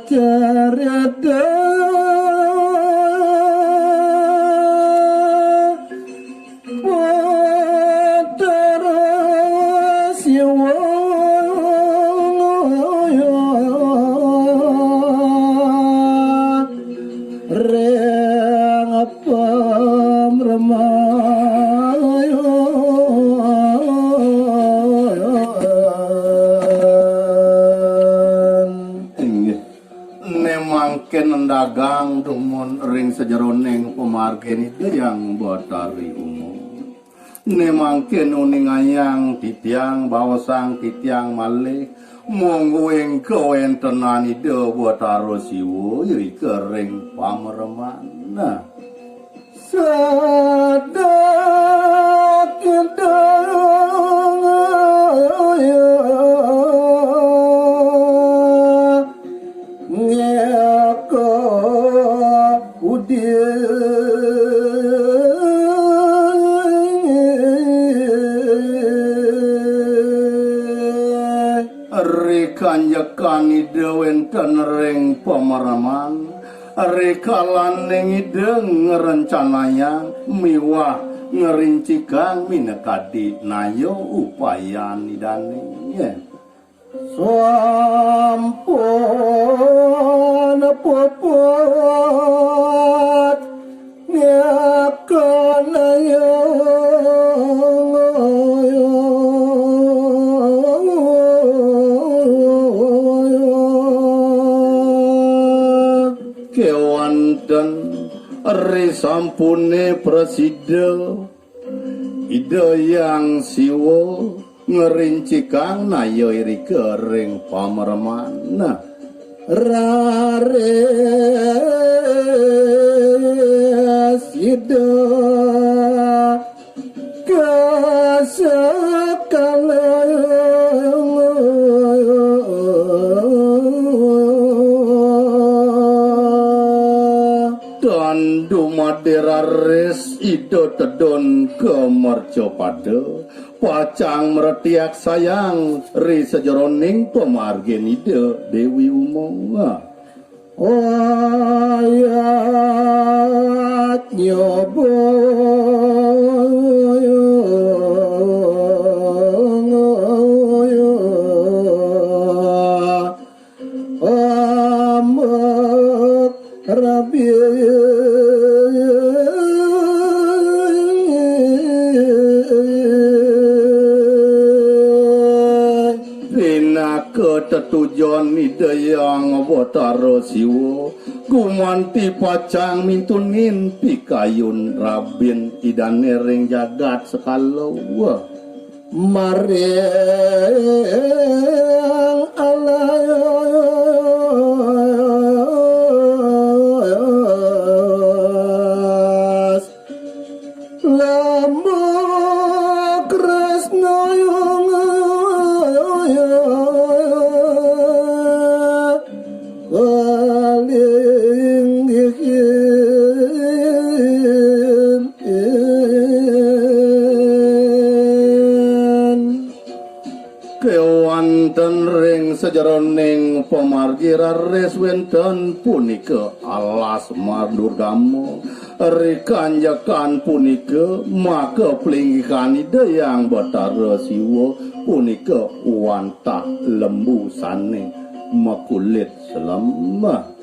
Kacarada dagang dumun ring sejeroning pemargen itu yang batari umum ne mangken uning ayang titiang bawasang titiang malih monggo engko entenan ide bataro siwo iri kering pameremana sadak kanjakan ide wenten ring pamaraman rekalan ning ide ngerencanayang miwah ngerincikan minekadi nayo upayan idane sampun popot nyakanayo dan risampune presida ide yang siwo ngerincikan nayo iri kering pameremana rares ide Dumadares ido tedon kemerco pada pacang meretiak sayang ri sejeroning pemargen ide Dewi Umong ayat nyobo ketujuan ide yang batara siwo gumanti pacang mintunin pikayun rabin idane ring jagat sekalo mareng alas lama kresna kewanten ring sejeroning pemargira reswenten punika alas madurgamo rikanjakan punika maka pelinggihan ide yang batara siwo punika wantah lembu sane makulit selemah